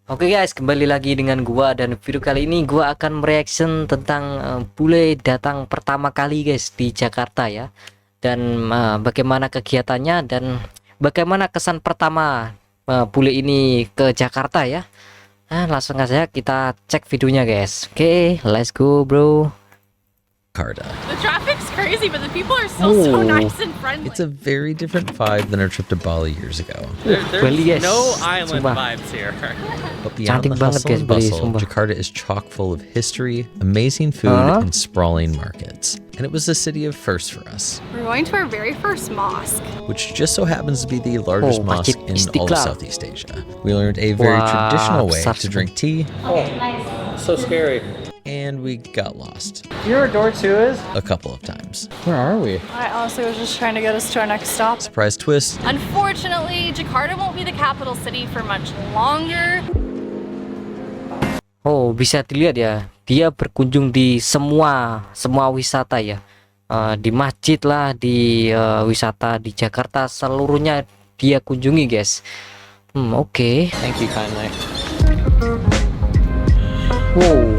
Oke guys, kembali lagi dengan gua, dan video kali ini gua akan mereaction tentang Bule datang pertama kali guys di Jakarta ya. Dan bagaimana kegiatannya dan bagaimana kesan pertama Bule ini ke Jakarta ya. Nah, langsung aja kita cek videonya guys. Oke, let's go bro. Jakarta. The traffic's crazy, but the people are still so nice and friendly. It's a very different vibe than our trip to Bali years ago. There's Bali, yes. no island Sumpah. vibes here. But beyond Cantik the banget hustle guys and Bali, bustle, sumpah. Jakarta is chock full of history, amazing food, and sprawling markets. And it was a city of firsts for us, We're going to our very first mosque. which just so happens to be the largest Masjid mosque in all of Istiqlal. Southeast Asia. We learned a very Wah, traditional way besar to sekali. drink tea, So scary. and we got lost Do you know where door 2 is? a couple of times. Where are we? I honestly was just trying to get us to our next stop. Surprise twist, Unfortunately, Jakarta won't be the capital city for much longer. Oh, bisa dilihat ya, dia berkunjung di semua wisata ya. Di masjid lah, di wisata di Jakarta, seluruhnya dia kunjungi guys. Oke. Thank you kindly. Wow.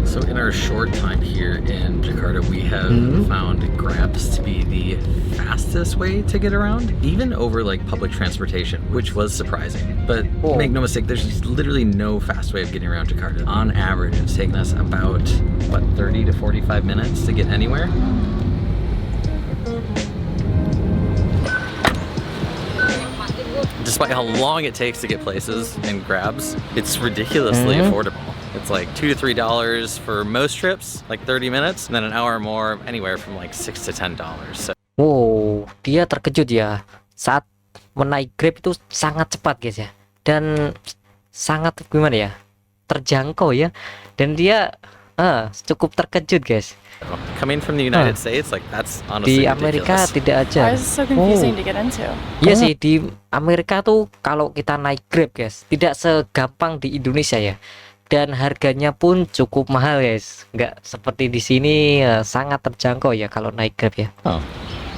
so in our short time here in Jakarta, we have found Grabs to be the fastest way to get around, even over like public transportation, which was surprising. But make no mistake, there's just literally no fast way of getting around Jakarta. On average, it's taken us about, what, 30 to 45 minutes to get anywhere? Despite how long it takes to get places and Grabs, it's ridiculously affordable. It's like $2 to $3 for most trips, like 30 minutes, and then an hour more, anywhere from like $6 to $10. So Wow, dia terkejut ya saat menaik Grab itu sangat cepat guys ya, dan sangat gimana ya, terjangkau ya, dan dia cukup terkejut guys. coming from the United States, like that's honestly Di Amerika ridiculous. tidak aja. Why is it so confusing to get into? Iya sih, di Amerika tuh kalau kita naik Grab guys, tidak segampang di Indonesia ya. Dan harganya pun cukup mahal guys. Nggak seperti di sini, sangat terjangkau ya kalau naik Grab ya.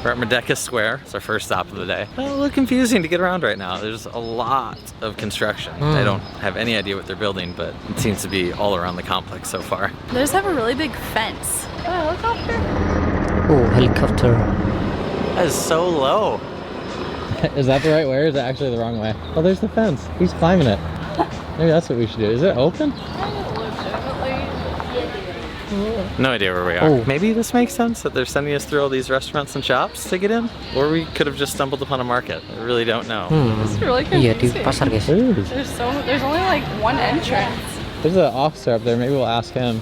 We're at Merdeka Square. It's our first stop of the day. A little confusing to get around right now. There's a lot of construction. I don't have any idea what they're building, but it seems to be all around the complex so far. They just have a really big fence. Oh, helicopter. Oh, helicopter. That is so low. Is that the right way or is that actually the wrong way? Oh, there's the fence. He's climbing it. Maybe that's what we should do. Is it open? No idea where we are. Oh. Maybe this makes sense that they're sending us through all these restaurants and shops to get in, or we could have just stumbled upon a market. I really don't know. It's really Iya di confusing. pasar guys. There's only like one entrance. There's an officer up there. Maybe we'll ask him.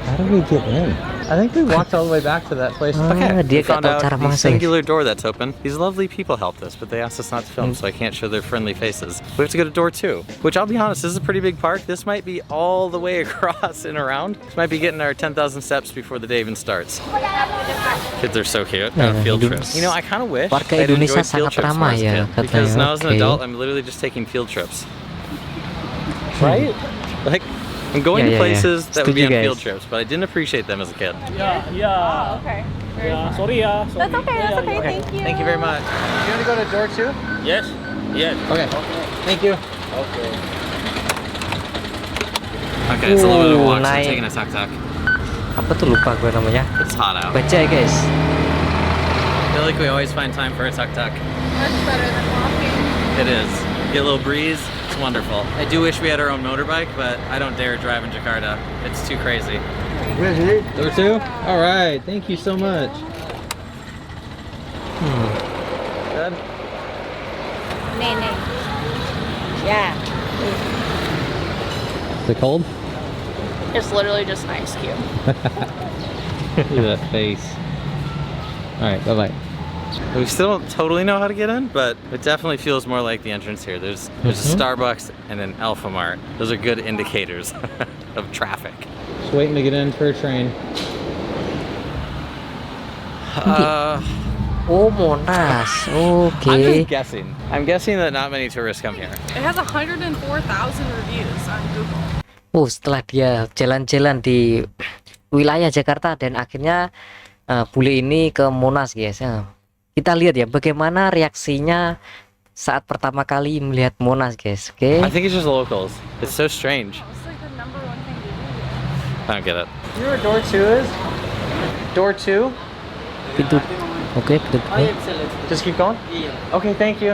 How do we get in? I think we walked all the way back to that place. Dia We gak found tahu out cara the masuk. singular door that's open. These lovely people helped us, but they asked us not to film, so I can't show their friendly faces. We have to go to door 2, which I'll be honest, this is a pretty big park. This might be all the way across and around. This might be getting our 10,000 steps before the day even starts. Kids are so cute. Field trips. You know, I kind of wish Warga I'd Indonesia enjoyed field sangat trips more ramah as a ya, kid, katanya. because now as an Oke. adult, I'm literally just taking field trips. Right? Like, I'm going Yeah, to yeah, places yeah. that would be Setuju, on field guys. trips, but I didn't appreciate them as a kid. Oh, okay. Very fun. Sorry, yeah. That's okay. That's okay. Thank you. Thank you very much. You want to go to door 2? Yes, yes. Okay. Thank you. Okay, it's a little bit of a walk, so naik. we're taking a tuk-tuk. Apa tuh, lupa gue namanya. It's hot out. Baca ya guys. I feel like we always find time for a tuk-tuk. Much better than walking. It is. Get a little breeze. It's wonderful. I do wish we had our own motorbike, but I don't dare drive in Jakarta. It's too crazy. Door 2? All right. Thank you so much. Good? Yeah. Is it cold? It's literally just an ice cube. Look at that face. All right. Bye-bye. We still don't totally know how to get in, but it definitely feels more like the entrance here. There's a Starbucks and an Alphamart. Those are good indicators of traffic. Just waiting to get in for a train. Oh, Monas. I'm Oke. just guessing. I'm guessing that not many tourists come here. It has 104,000 reviews on Google. Setelah dia jalan-jalan di wilayah Jakarta dan akhirnya Bule ini ke Monas guys. Kita lihat ya bagaimana reaksinya saat pertama kali melihat Monas, guys. Oke. I think it's just locals. It's so strange. It's like the number one thing to do. I don't get it. You know where door 2 is? Door 2? Pintu. Oke, pintu. Just keep going? Okay, thank you.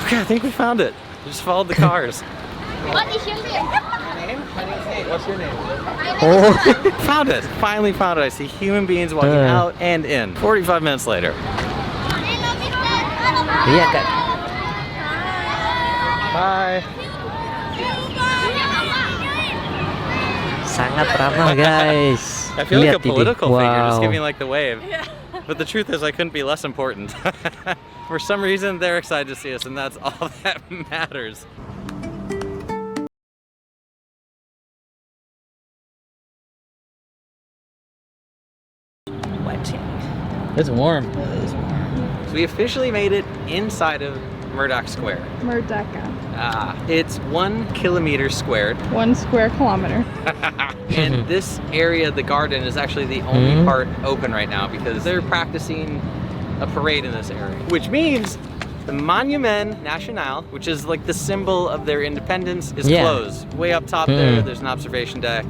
Okay, I think we found it. We just followed the cars. What is your name? What's your name? Oh. Found it. Finally found it. I see human beings walking out and in. 45 minutes later. Iya, Kak. Bye. Sangat ramah, guys. I feel like a Lihat ini. political figure just Wow. giving like the wave. But the truth is I couldn't be less important. For some reason they're excited to see us and that's all that matters. It's warm. So we officially made it inside of Murdoch Square. Merdeka. It's 1 kilometer squared. 1 square kilometer. And this area, the garden, is actually the only part open right now because they're practicing a parade in this area. Which means the Monument National, which is like the symbol of their independence, is closed. Way up top there's an observation deck.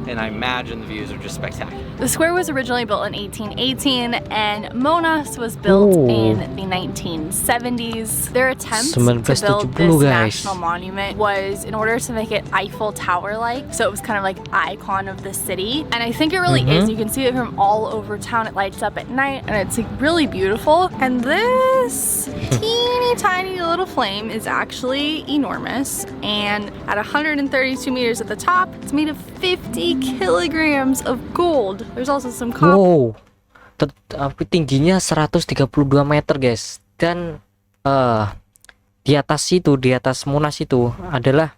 And I imagine the views are just spectacular. The square was originally built in 1818 and Monas was built in the 1970s. Their attempt to build this 1970, guys. national monument was in order to make it Eiffel Tower-like, so it was kind of like icon of the city. And I think it really is. You can see it from all over town. It lights up at night and it's like really beautiful. And this teeny tiny little flame is actually enormous. And at 132 meters at the top, it's made of 50 kilograms of gold. There's also some copper. Wow. Tapi tingginya 132 meter, guys. Dan di atas itu, di atas Monas itu adalah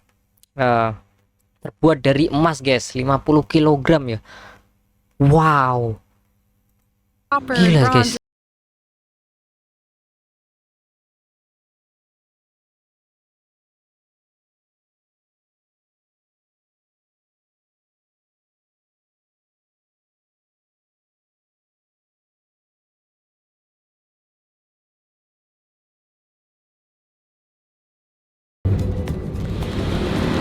terbuat dari emas, guys. 50 kilogram ya. Wow. Gila, guys.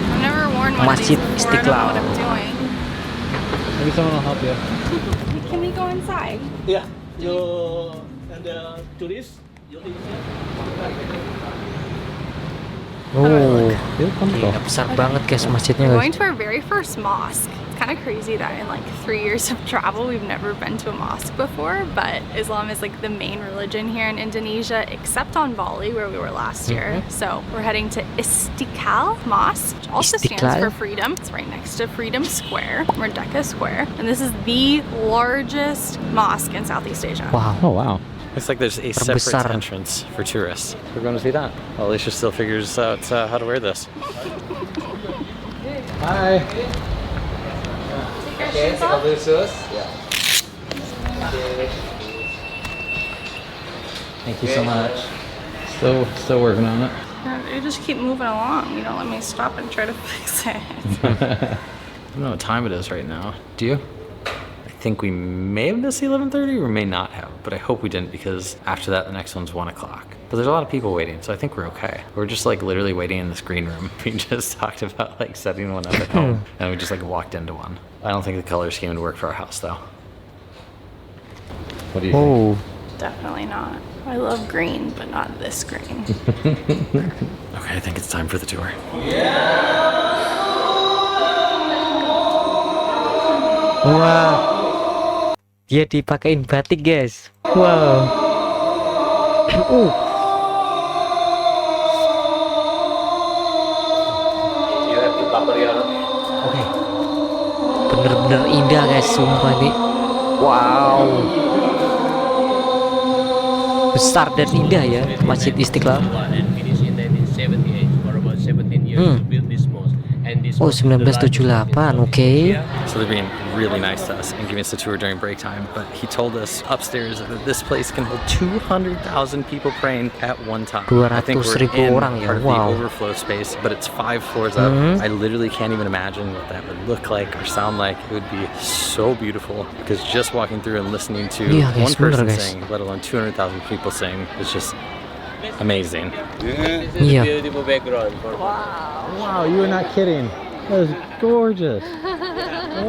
I've never worn one Masjid of these before. I don't know what I'm doing. Maybe someone will help you. Can we go inside? Yeah, you and the tourists, you live here. Oh, gila, besar banget, guys, masjidnya, We're guys. going to our very first mosque. It's kind of crazy that in like 3 years of travel we've never been to a mosque before, but Islam is like the main religion here in Indonesia except on Bali where we were last year. So we're heading to Istiqlal Mosque, which also stands Istiqlal? for freedom. It's right next to Freedom Square, Merdeka Square, and this is the largest mosque in Southeast Asia. Wow. Oh wow. Looks like there's a separate Terbesar. entrance for tourists. We're going to see that. Well, Alicia still figures out how to wear this. Hi. Okay, Thank you so much. Still working on it. You just keep moving along. You don't let me stop and try to fix it. I don't know what time it is right now. Do you? I think we may have missed 11:30 or may not have, but I hope we didn't because after that the next one's 1 o'clock. But there's a lot of people waiting, so I think we're okay. We're just like literally waiting in this green room. We just talked about like setting one up at home and we just like walked into one. I don't think the color scheme would work for our house though. What do you think? Oh, Definitely not. I love green, but not this green. Okay, I think it's time for the tour. wow. Dia dipakein batik, guys. Wow. You have to cover your Oke. Bener-bener indah, guys, sumpah nih. Wow. Besar dan indah ya Masjid Istiqlal. and finish in 1978 for about 17 years to build this mosque. And this Oh, was the largest 1978. Oke. So they're being really nice to us and giving us a tour during break time. But he told us upstairs that this place can hold 200,000 people praying at one time. 200.000 in orang ya, part of wow. the overflow space, but it's 5 floors up. I literally can't even imagine what that would look like or sound like. It would be so beautiful because just walking through and listening to Iya, guys, one person bener, guys. sing, let alone 200,000 people sing, is just Amazing. This is Yeah. a beautiful background. Wow, you are not kidding. That is gorgeous.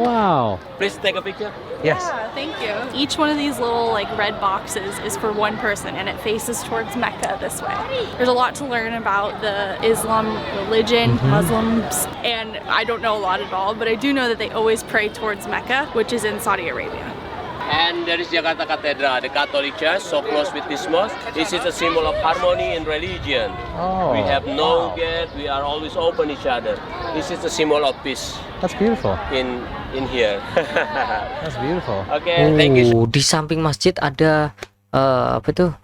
Wow. Please take a picture. Yes. Yeah, thank you. Each one of these little like red boxes is for one person and it faces towards Mecca this way. There's a lot to learn about the Islam religion, Muslims, and I don't know a lot at all, but I do know that they always pray towards Mecca, which is in Saudi Arabia. And there is Jakarta Cathedral, the Catholic Church, so close with this mosque. This is a symbol of harmony in religion. Oh. We have no gate, we are always open each other. This is a symbol of peace That's beautiful. in here. That's beautiful. Okay, thank you. Di samping masjid ada apa tuh?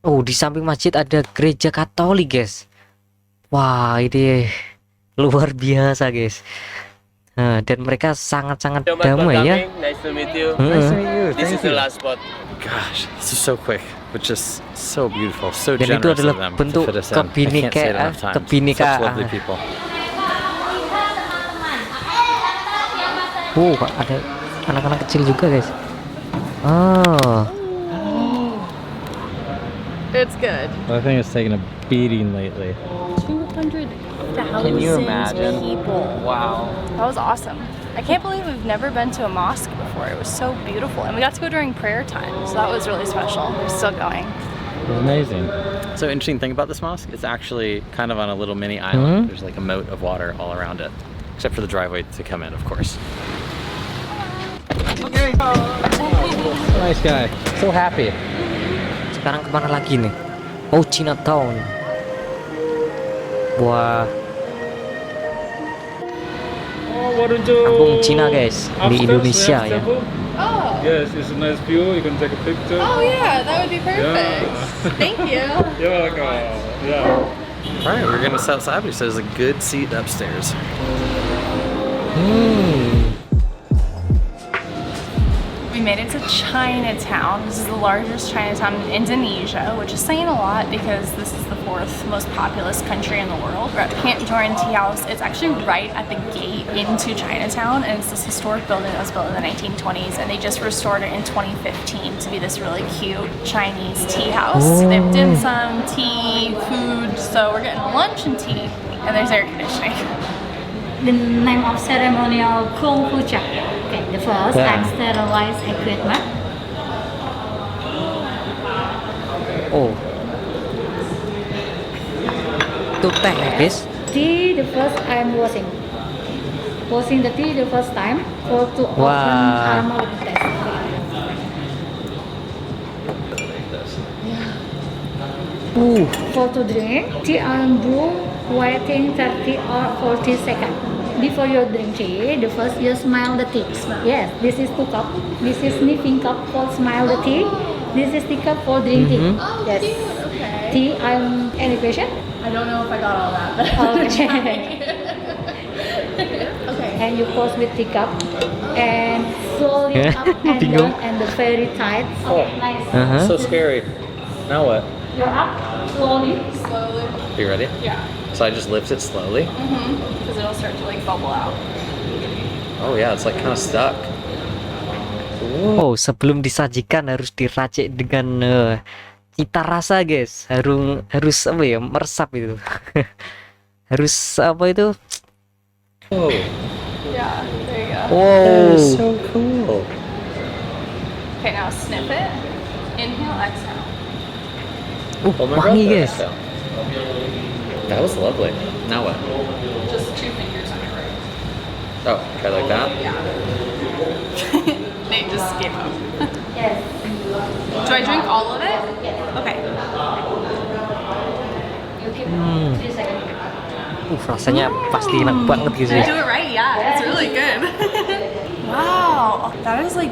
Oh, di samping masjid ada gereja Katolik, guys. Wah, ini luar biasa, guys. Dan mereka sangat-sangat So much for damai ya. coming. Nice to meet you. Nice to meet you. This is Thank the you. last spot. Gosh, this is so quick, but just so beautiful, so Dan itu generous adalah of them bentuk to fit us in. I can't say it kebinekaan, enough times. kebinekaan. Such lovely people. Ada anak-anak kecil juga, guys. Oh, It's good. Well, I think it's taken a beating lately. 200,000 Can you imagine? people. Wow. That was awesome. I can't believe we've never been to a mosque before. It was so beautiful. And we got to go during prayer time, so that was really special. We're still going. Amazing. So interesting thing about this mosque, it's actually kind of on a little mini island. There's like a moat of water all around it, except for the driveway to come in, of course. Okay. Nice guy. So happy. sekarang kemana lagi nih? Oh, Chinatown. Wah, kampung Cina, guys, di Indonesia ya. Oh. Yes, it's a nice view. You can take a picture. Oh yeah, that would be perfect. Thank you. You're welcome. Yeah. All right, we're gonna sit outside. He says a good seat upstairs. We made it to Chinatown. This is the largest Chinatown in Indonesia, which is saying a lot because this is the 4th most populous country in the world. We're at Pantoran Tea House. It's actually right at the gate into Chinatown, and it's this historic building that was built in the 1920s, and they just restored it in 2015 to be this really cute Chinese tea house. They have dim sum, tea, food, so we're getting lunch and tea, and there's air conditioning. The name of ceremonial Kung Fu Cha. Okay, the first Yeah. sterilize equipment. Oh, itu teh ya, guys. Tea, the first I'm washing. Washing the tea the first time for to open Wow. aroma test. For to drink, tea and brew waiting 30 or 40 seconds. Before you drink tea, the first you smell the tea. Yes, this is 2 cup. This is sniffing cup for smell the tea. This is the cup for drinking. Yes. Okay. Tea and any question? I don't know if I got all that, but Okay. okay. And you pause with the cup and slowly up and down and the very tight. Oh. Nice. So scary. Now what? You're up slowly. Slowly. Are you ready? Yeah. So I just lift it slowly. Because it'll start to like bubble out. Oh yeah, it's like kind of stuck. Oh, sebelum disajikan harus diracik dengan cita rasa, guys. Harus apa ya? Meresap itu. Harus apa itu? Oh, Yeah, there you go. that Wow. is so cool. Okay, now sniff it. Inhale, exhale. Oh my Wangi, God, guys. That was lovely. Now what? Just 2 fingers on your right. Oh, try like that. Yeah. Nate just gave up. Yes. Do I drink all of it? Okay. You keep 3 seconds. Rasanya pasti enak banget gitu Did I ya. do it right? Yeah, it's really good. Wow, that is like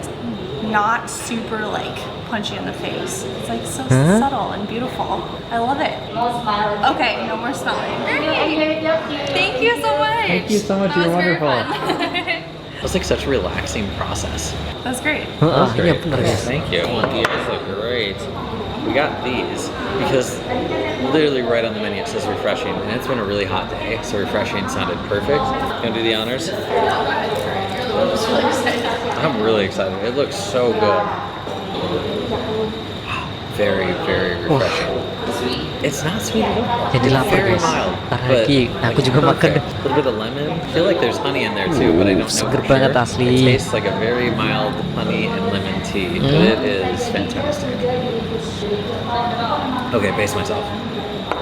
not super like punchy in the face. It's like so subtle and beautiful. I love it. No smile. Okay, no more smelling. Great. Okay, yep. Thank you so much. Thank you so much, That you're was very wonderful. fun. It's like such a relaxing process. That's great. Heeh, That's iya great. benar, guys. Thank you. These look great. We got these because literally right on the menu it says refreshing, and it's been a really hot day, so refreshing sounded perfect. Gonna do the honors? I'm really excited. It looks so good. Wow. very, very refreshing. It's not sweet at all. Jadi lapar Very guys. mild. Ntar but, lagi aku juga makan. perfect. A little bit of lemon. I feel like there's honey in there too, but I don't know Seger for banget sure. asli. It tastes like a very mild honey and lemon tea, but it is fantastic. Okay, pace myself.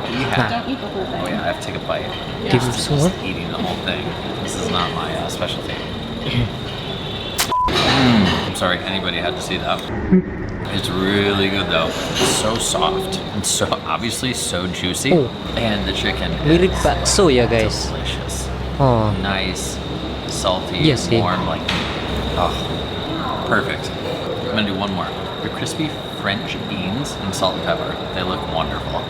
We have. Don't eat the whole Oh thing. yeah, I have to take a bite. Give me Just some more. eating the whole thing. This is not my specialty. I'm sorry, anybody had to see that. It's really good though. It's so soft and so obviously so juicy. Oh. And the chicken Mirip is bakso ya guys. delicious. Oh, Nice, salty, Yes, yeah. warm, like oh, perfect. I'm gonna do one more. The crispy French beans and salt and pepper. They look wonderful.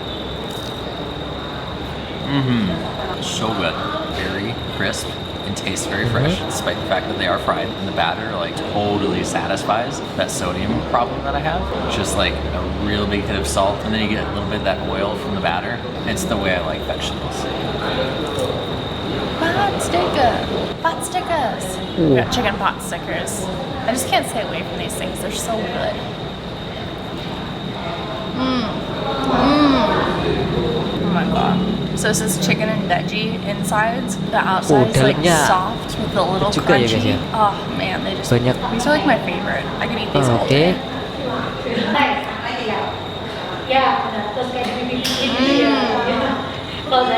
So good. Very crisp and tastes very fresh, despite the fact that they are fried. And the batter like totally satisfies that sodium problem that I have. Just like a real big hit of salt, and then you get a little bit of that oil from the batter. It's the way I like vegetables. Pot sticker. Pot stickers. We got chicken pot stickers. I just can't stay away from these things. They're so good. Oh my god. So this is chicken and veggie insides. The outside is like dalamnya soft with a little juga ya, guys, crunchy. ya? Oh man, they just Banyak. these are like my favorite. I can eat these all Oke. day. Ya, benar. Terus kayak gini. Kalau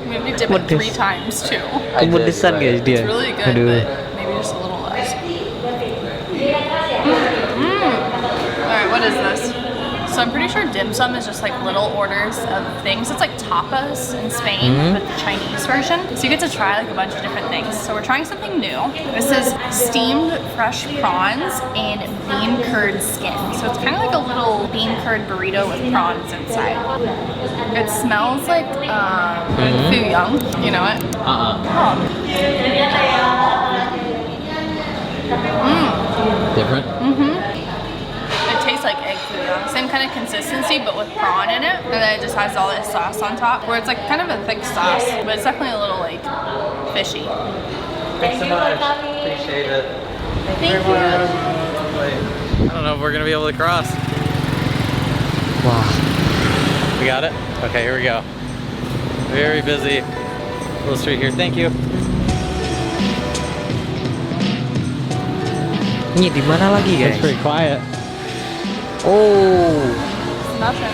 Maybe dip it 3 times too. Kepedesan guys dia. It's really good, Aduh. but maybe just a little less. Alright, what is this? So I'm pretty sure dim sum is just like little orders of things. It's like tapas in Spain, but the Chinese version. So you get to try like a bunch of different things. So we're trying something new. This is steamed fresh prawns and bean curd skin. So it's kind of like a little bean curd burrito with prawns inside. It smells like fuyang. You know it? Different? It tastes like egg fuyang. Same kind of consistency, but with prawn in it. And then it just has all this sauce on top, where it's like kind of a thick sauce, but it's definitely a little like fishy. Thanks so much. Appreciate it. Thank you. I don't know if we're gonna be able to cross. Wah, We got it? Okay, here we go. Very busy little street here. Thank you. ini di mana lagi guys? It's pretty quiet. Oh, It's nothing.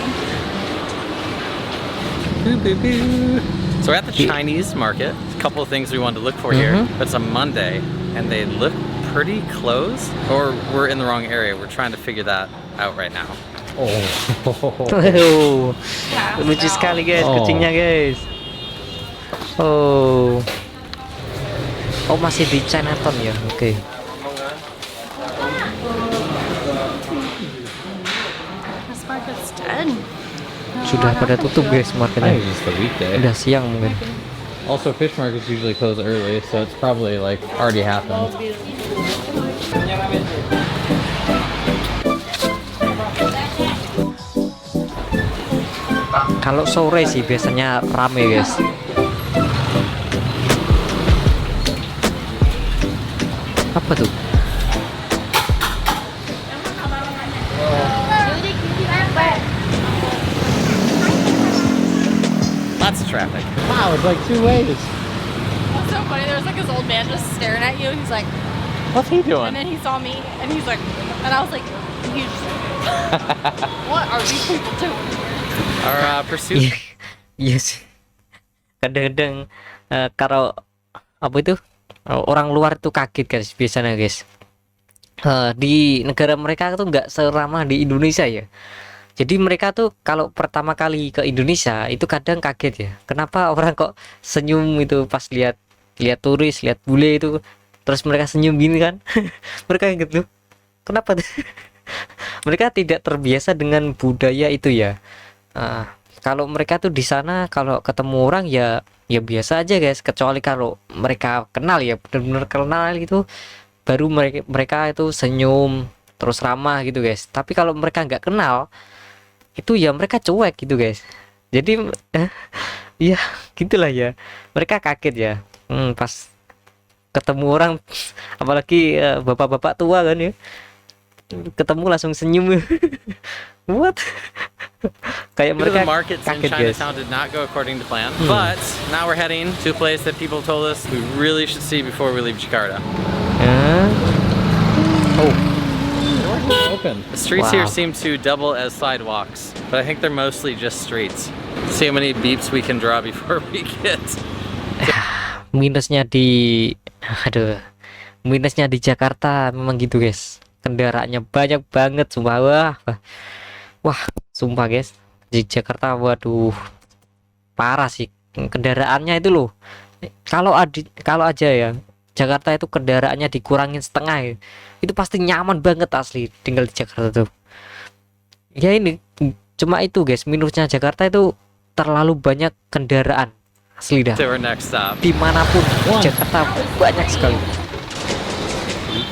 So we're at the Chinese market. A couple of things we wanted to look for here. It's a Monday, and they look pretty closed, or we're in the wrong area. We're trying to figure that out right now. oh, lucu sekali guys kucingnya guys. Oh, oh masih di Chinatown ya? Oke. This market's dead. Sudah pada tutup guys marketnya. Just a weekday. Udah siang mungkin. Also, fish markets usually close early, so it's probably like already happened. Kalau sore sih biasanya rame guys. Apa tuh? Lots of traffic. Wow, it's like 2 ways. It's so funny. There was like this old man just staring at you. He's like, What's he and doing? then he saw me, and he's like, and I was like, and he was just like, what are these people doing? Our pursuit. Iya sih. Kadang-kadang kalau apa itu orang luar tuh kaget guys biasanya guys. Di negara mereka tuh nggak seramah di Indonesia ya. Jadi mereka tuh kalau pertama kali ke Indonesia itu kadang kaget ya. Kenapa orang kok senyum itu pas lihat turis, lihat bule itu, terus mereka senyum gini kan? Mereka gitu. Kenapa? Mereka tidak terbiasa dengan budaya itu ya. Kalau mereka tuh di sana kalau ketemu orang ya biasa aja guys, kecuali kalau mereka kenal ya, benar-benar kenal gitu, baru mereka itu senyum terus ramah gitu guys. Tapi kalau mereka nggak kenal itu ya mereka cuek gitu guys. Jadi ya gitulah ya, mereka kaget ya pas ketemu orang apalagi bapak-bapak tua kan ya, ketemu langsung senyum. What? Kayak The mereka markets in kaget guys. Chinatown did not go according to plan, but now we're heading to a place that people told us we really should see before we leave Jakarta. Oh, Open. The streets Wow. here seem to double as sidewalks, but I think they're mostly just streets. See how many beeps we can draw before we get. minusnya di minusnya di Jakarta memang gitu guys, kendaraannya banyak banget sumpah. Wah sumpah guys, di Jakarta waduh parah sih kendaraannya itu loh. Kalau aja ya Jakarta itu kendaraannya dikurangin setengah ya, itu pasti nyaman banget asli tinggal di Jakarta tuh. Ya ini cuma itu guys, minusnya Jakarta itu terlalu banyak kendaraan asli dah. To our next stop. Dimanapun di Jakarta banyak sekali.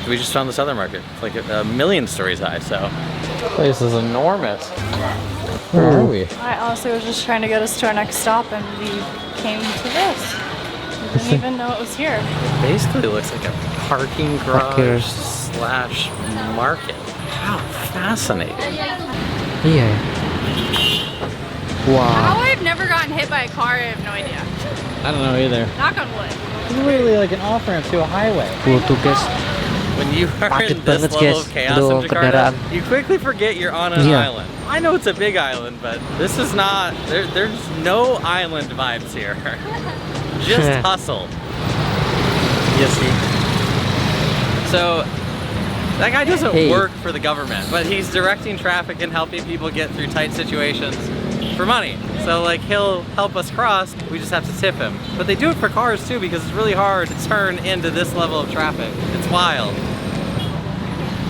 We just found this other market. It's like a million stories high, so. This place is enormous. Where are we? I honestly was just trying to get us to our next stop, and we came to this. We didn't even know it was here. Basically looks like a parking Parkir. garage slash market. How fascinating. Iya. Wow. How I've never gotten hit by a car, I have no idea. I don't know either. Knock on wood. It's really like an off ramp to a highway. Tuh guys. When you are Padat in this banget, level guys. of chaos Aduh, in Jakarta, kendaraan. you quickly forget you're on an Iya. island. I know it's a big island, but this is not, there's no island vibes here. Just hustle. You see? So, that guy doesn't Hey. work for the government, but he's directing traffic and helping people get through tight situations for money. So like he'll help us cross, we just have to tip him. But they do it for cars too because it's really hard to turn into this level of traffic. It's wild.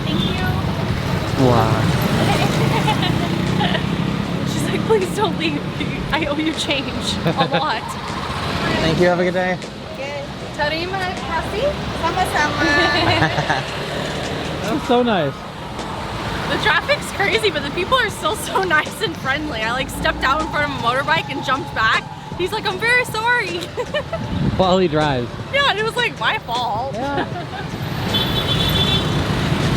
Thank you. Wah. She's like, please don't leave. I owe you change. A lot. Thank you. Have a good day. Terima kasih. That's so nice. The traffic's crazy, but the people are still so nice and friendly. I like stepped out in front of a motorbike and jumped back. He's like, I'm very sorry. While he drives. Yeah, and it was like my fault. Yeah.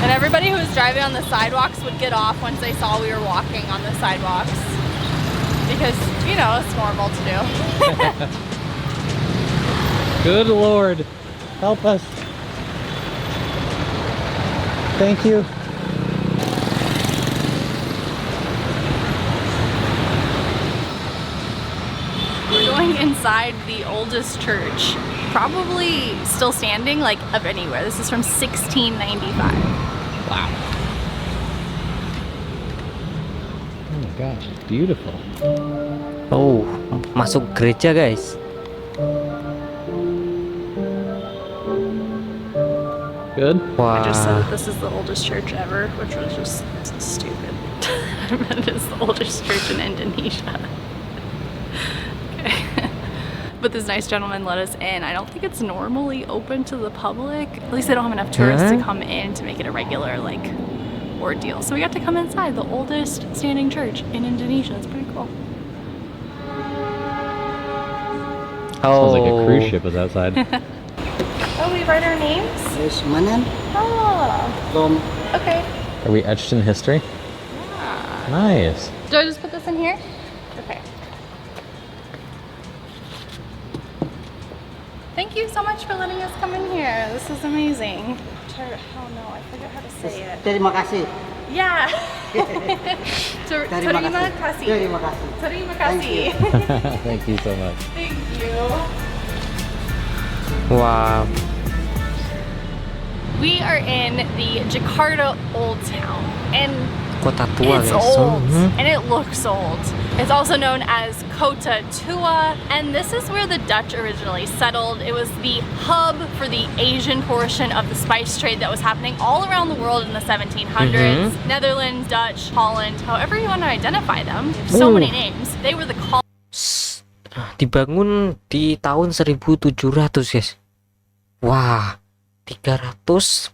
And everybody who was driving on the sidewalks would get off once they saw we were walking on the sidewalks. Because, you know, it's normal to do. Good Lord. Help us. Thank you. We're going inside the oldest church, probably still standing, like, of anywhere. This is from 1695. Wow. Oh my gosh, it's beautiful. Oh, masuk gereja guys. Good. I just said Wah. that this is the oldest church ever, which was just stupid. I meant it's the oldest church in Indonesia. Okay. But this nice gentleman let us in. I don't think it's normally open to the public. At least they don't have enough tourists to come in to make it a regular, like, ordeal. So we got to come inside the oldest standing church in Indonesia. It's pretty cool. Oh. Sounds like a cruise ship is outside. Oh, we write our names? Yes, Manan Oh, from okay. Are we etched in history? Yeah. Nice. Do I just put this in here? Okay. Thank you so much for letting us come in here. This is amazing. Oh no, I forget how to say it. Terima kasih. Yeah. Terima Terima kasih. kasih. Terima kasih. Terima Thank kasih. Thank you so much. Thank you. Wow. We are in the Jakarta Old Town, and Kota tua it's guys. old, and it looks old. It's also known as Kota Tua, and this is where the Dutch originally settled. It was the hub for the Asian portion of the spice trade that was happening all around the world in the 1700s. Netherlands, Dutch, Holland, however you want to identify them. So many names. They were the Dibangun di tahun 1700 guys. Wah, 300.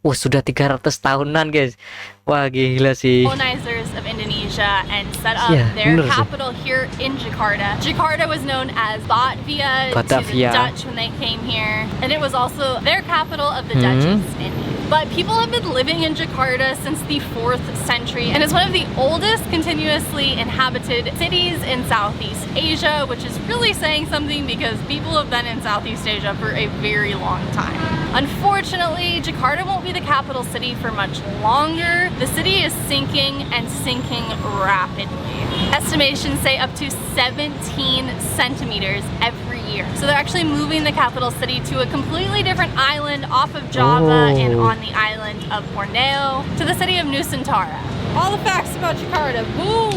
Wah, sudah 300 tahunan guys. Wah, gila sih. colonizers of Indonesia. Asia and set up Yeah, their bener sih. capital here in Jakarta. Jakarta was known as Batavia to the Batavia. Dutch when they came here, and it was also their capital of the Dutch East Indies. But people have been living in Jakarta since the 4th century, and it's one of the oldest continuously inhabited cities in Southeast Asia, which is really saying something because people have been in Southeast Asia for a very long time. Unfortunately, Jakarta won't be the capital city for much longer. The city is sinking and sinking rapidly. Estimations say up to 17 centimeters every year. So they're actually moving the capital city to a completely different island off of Java and on the island of Borneo to the city of Nusantara. All the facts about Jakarta. Boom!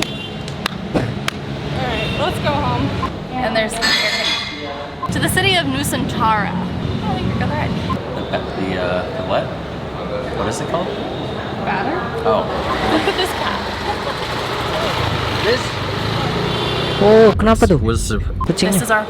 Alright, let's go home. And there's some air. To the city of Nusantara. Oh, you're correct. The what? What is it called? Batter? Oh. Look at this cat. This Oh, kenapa tuh? Was Kucingnya? This is our